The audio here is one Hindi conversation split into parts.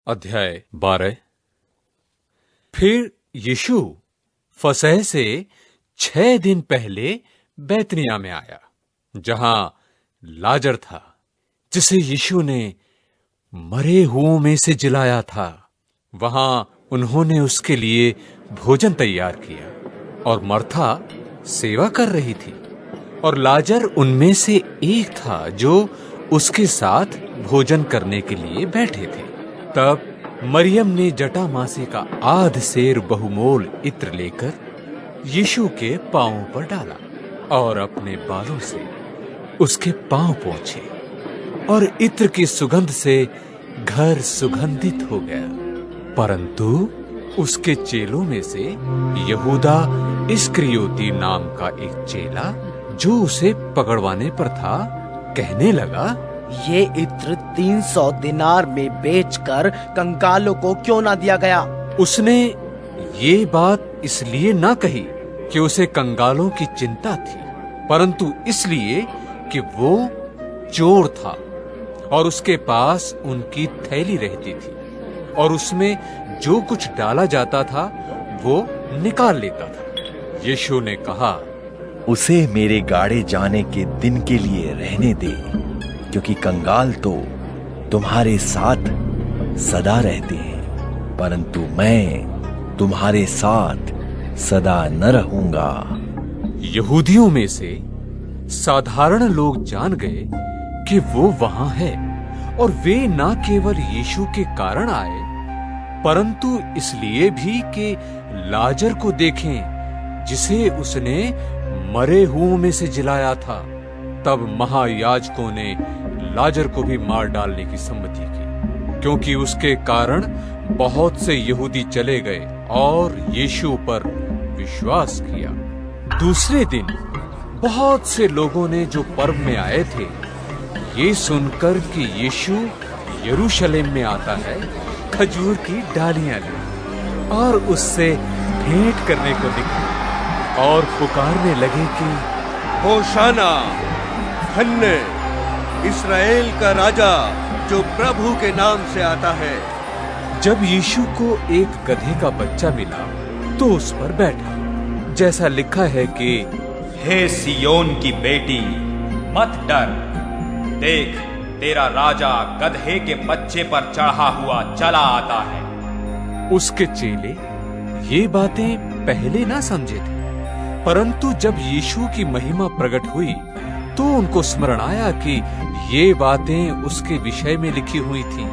अध्याय 12। फिर यीशु फसह से 6 दिन पहले बैतनिय्याह में आया, जहां लाजर था, जिसे यीशु ने मरे हुओं में से जिलाया था। वहां उन्होंने उसके लिए भोजन तैयार किया और मर्था सेवा कर रही थी, और लाजर उनमें से एक था जो उसके साथ भोजन करने के लिए बैठे थे। तब मरियम ने जटामासी का आध सेर बहुमोल इत्र लेकर यीशु के पांवों पर डाला और अपने बालों से उसके पांव पोंछे, और इत्र की सुगंध से घर सुगंधित हो गया। परंतु उसके चेलों में से यहूदा इस्करियोती नाम का एक चेला, जो उसे पकड़वाने पर था, कहने लगा, ये इत्र 300 दिनार में बेचकर कंगालों को क्यों ना दिया गया? उसने ये बात इसलिए ना कही कि उसे कंगालों की चिंता थी, परंतु इसलिए कि वो चोर था और उसके पास उनकी थैली रहती थी, और उसमें जो कुछ डाला जाता था वो निकाल लेता था। यीशु ने कहा, उसे मेरे गाड़े जाने के दिन के लिए रहने दे, क्योंकि कंगाल तो तुम्हारे साथ सदा रहते हैं, परंतु मैं तुम्हारे साथ सदा न रहूंगा। यहूदियों में से साधारण लोग जान गए कि वो वहां है, और वे ना केवल यीशु के कारण आए, परंतु इसलिए भी कि लाजर को देखें, जिसे उसने मरे हुओं में से जिलाया था। तब महायाजकों ने लाजर को भी मार डालने की सम्मति की, क्योंकि उसके कारण बहुत से यहूदी चले गए और यीशु पर विश्वास किया। दूसरे दिन बहुत से लोगों ने, जो पर्व में आए थे, ये सुनकर कि यीशु यरूशलेम में आता है, खजूर की डालियां ली और उससे भेंट करने को निकले और पुकारने लगे कि होशाना, धन्य इस्राएल का राजा जो प्रभु के नाम से आता है। जब यीशु को एक गधे का बच्चा मिला तो उस पर बैठा, जैसा लिखा है कि हे सियोन की बेटी, मत डर, देख तेरा राजा गधे के बच्चे पर चढ़ा हुआ चला आता है। उसके चेले ये बातें पहले ना समझे थे, परंतु जब यीशु की महिमा प्रकट हुई तो उनको स्मरण आया कि ये बातें उसके विषय में लिखी हुई थी,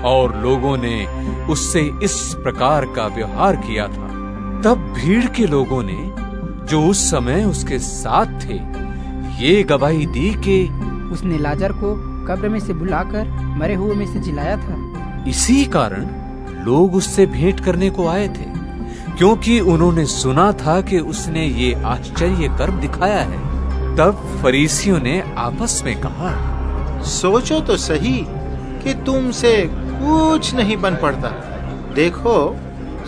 और लोगों ने उससे इस प्रकार का व्यवहार किया था। तब भीड़ के लोगों ने, जो उस समय उसके साथ थे, ये गवाही दी कि उसने लाजर को कब्र में से बुलाकर मरे हुए में से जिलाया था। इसी कारण लोग उससे भेंट करने को आए थे, क्योंकि उन्होंने सुना था कि उसने ये आश्चर्य कर्म दिखाया है। तब फरीसियों ने आपस में कहा, सोचो तो सही कि तुमसे कुछ नहीं बन पड़ता। देखो,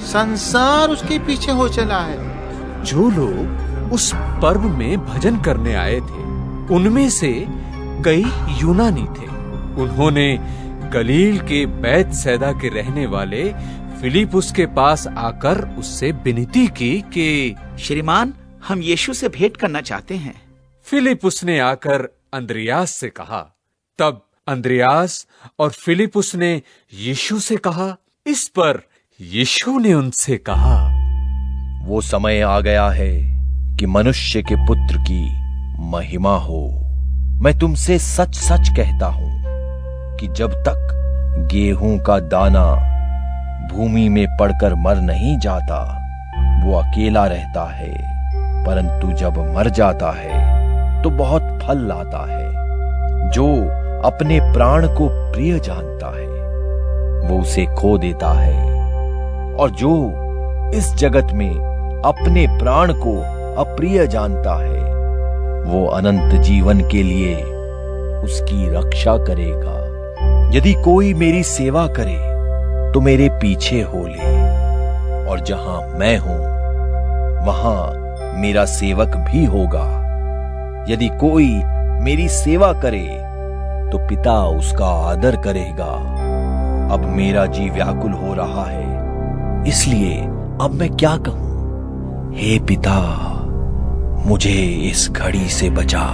संसार उसके पीछे हो चला है। जो लोग उस पर्व में भजन करने आए थे, उनमें से कई यूनानी थे। उन्होंने गलील के बैतसैदा के रहने वाले फिलिपुस के पास आकर उससे विनती की कि श्रीमान, हम यीशु से भेंट करना चाहते हैं। फिलिपुस ने आकर अंद्रियास से कहा। तब अंद्रियास और फिलिपुस ने यीशु से कहा। इस पर यीशु ने उनसे कहा, वो समय आ गया है कि मनुष्य के पुत्र की महिमा हो। मैं तुमसे सच सच कहता हूं कि जब तक गेहूं का दाना भूमि में पड़कर मर नहीं जाता, वो अकेला रहता है, परंतु जब मर जाता है तो बहुत फल लाता है। जो अपने प्राण को प्रिय जानता है, वो उसे खो देता है, और जो इस जगत में अपने प्राण को अप्रिय जानता है, वो अनंत जीवन के लिए उसकी रक्षा करेगा। यदि कोई मेरी सेवा करे तो मेरे पीछे हो ले, और जहां मैं हूं वहां मेरा सेवक भी होगा। यदि कोई मेरी सेवा करे तो पिता उसका आदर करेगा। अब मेरा जी व्याकुल हो रहा है, इसलिए अब मैं क्या कहूं। हे पिता, मुझे इस घड़ी से बचा,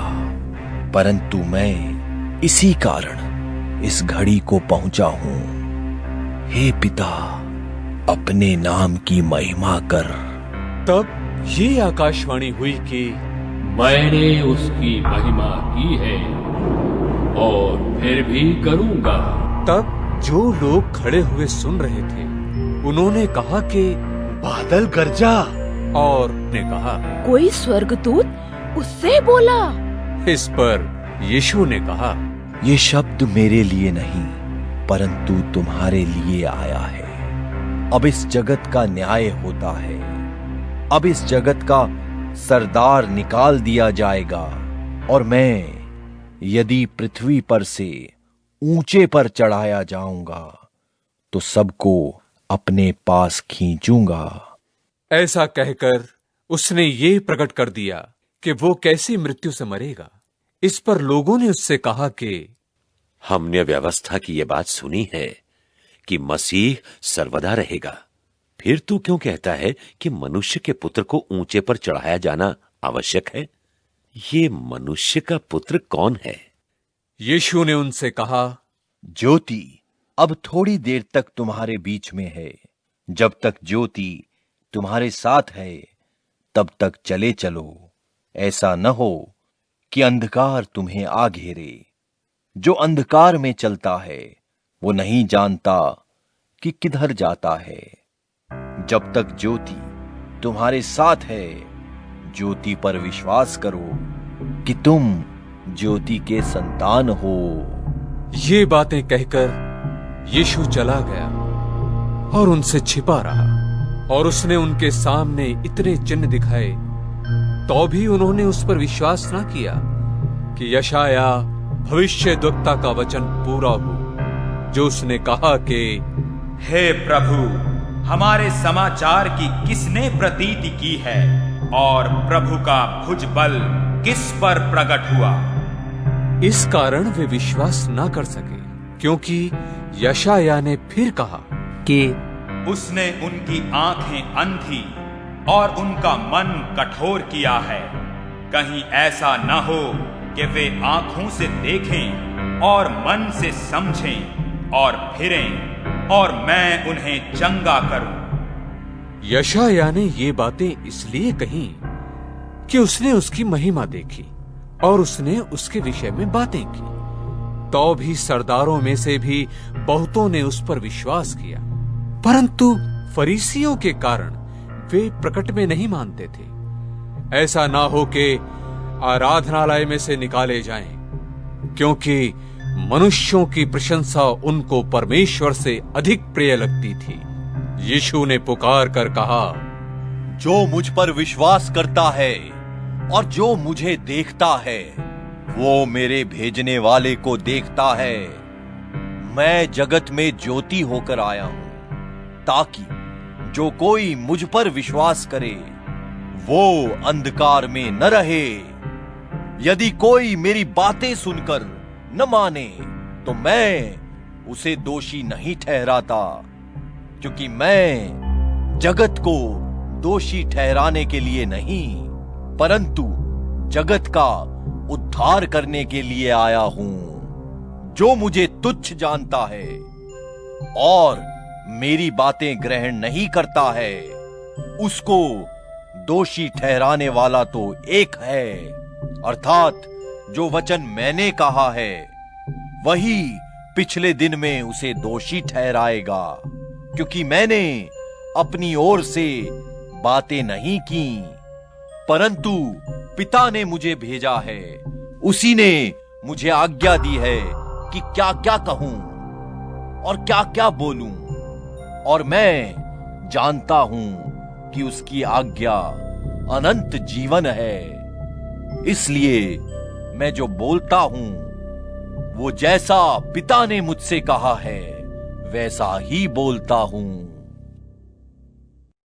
परंतु मैं इसी कारण इस घड़ी को पहुंचा हूं। हे पिता, अपने नाम की महिमा कर। तब ये आकाशवाणी हुई कि मैंने उसकी महिमा की है और फिर भी करूंगा। तब जो लोग खड़े हुए सुन रहे थे उन्होंने कहा कि बादल गरजा, और ने कहा कोई स्वर्गदूत उससे बोला। इस पर यीशु ने कहा, ये शब्द मेरे लिए नहीं परंतु तुम्हारे लिए आया है। अब इस जगत का न्याय होता है। अब इस जगत का सरदार निकाल दिया जाएगा और मैं यदि पृथ्वी पर से ऊंचे पर चढ़ाया जाऊंगा तो सबको अपने पास खींचूंगा। ऐसा कहकर उसने ये प्रकट कर दिया कि वो कैसी मृत्यु से मरेगा। इस पर लोगों ने उससे कहा कि हमने व्यवस्था की ये बात सुनी है कि मसीह सर्वदा रहेगा, फिर तू क्यों कहता है कि मनुष्य के पुत्र को ऊंचे पर चढ़ाया जाना आवश्यक है? ये मनुष्य का पुत्र कौन है? यीशु ने उनसे कहा, ज्योति अब थोड़ी देर तक तुम्हारे बीच में है। जब तक ज्योति तुम्हारे साथ है तब तक चले चलो। ऐसा न हो कि अंधकार तुम्हें आ घेरे। जो अंधकार में चलता है वो नहीं जानता कि किधर जाता है। जब तक ज्योति तुम्हारे साथ है, ज्योति पर विश्वास करो कि तुम ज्योति के संतान हो। ये बातें कहकर यीशु चला गया और उनसे छिपा रहा। और उसने उनके सामने इतने चिन्ह दिखाए तो भी उन्होंने उस पर विश्वास न किया कि यशाया भविष्यद्वक्ता का वचन पूरा हो, जो उसने कहा कि हे प्रभु, हमारे समाचार की किसने प्रतीति की है और प्रभु का भुजबल किस पर प्रकट हुआ। इस कारण वे विश्वास ना कर सके, क्योंकि यशाया ने फिर कहा कि उसने उनकी आंखें अंधी और उनका मन कठोर किया है। कहीं ऐसा न हो कि वे आंखों से देखें और मन से समझें और फिरें और मैं उन्हें चंगा करूं। यशाया ने ये बातें इसलिए कही कि उसने उसकी महिमा देखी और उसने उसके विषय में बातें की। तो भी सरदारों में से भी बहुतों ने उस पर विश्वास किया, परंतु फरीसियों के कारण वे प्रकट में नहीं मानते थे, ऐसा ना हो कि आराधनालय में से निकाले जाएं, क्योंकि मनुष्यों की प्रशंसा उनको परमेश्वर से अधिक प्रिय लगती थी। यीशु ने पुकार कर कहा, जो मुझ पर विश्वास करता है और जो मुझे देखता है वो मेरे भेजने वाले को देखता है। मैं जगत में ज्योति होकर आया हूं ताकि जो कोई मुझ पर विश्वास करे वो अंधकार में न रहे। यदि कोई मेरी बातें सुनकर न माने तो मैं उसे दोषी नहीं ठहराता, क्योंकि मैं जगत को दोषी ठहराने के लिए नहीं परंतु जगत का उद्धार करने के लिए आया हूं। जो मुझे तुच्छ जानता है और मेरी बातें ग्रहण नहीं करता है उसको दोषी ठहराने वाला तो एक है, अर्थात जो वचन मैंने कहा है वही पिछले दिन में उसे दोषी ठहराएगा, क्योंकि मैंने अपनी ओर से बातें नहीं की परंतु पिता ने मुझे भेजा है। उसी ने मुझे आज्ञा दी है कि क्या क्या कहूं और क्या क्या बोलूं, और मैं जानता हूं कि उसकी आज्ञा अनंत जीवन है। इसलिए मैं जो बोलता हूं वो जैसा पिता ने मुझसे कहा है वैसा ही बोलता हूं।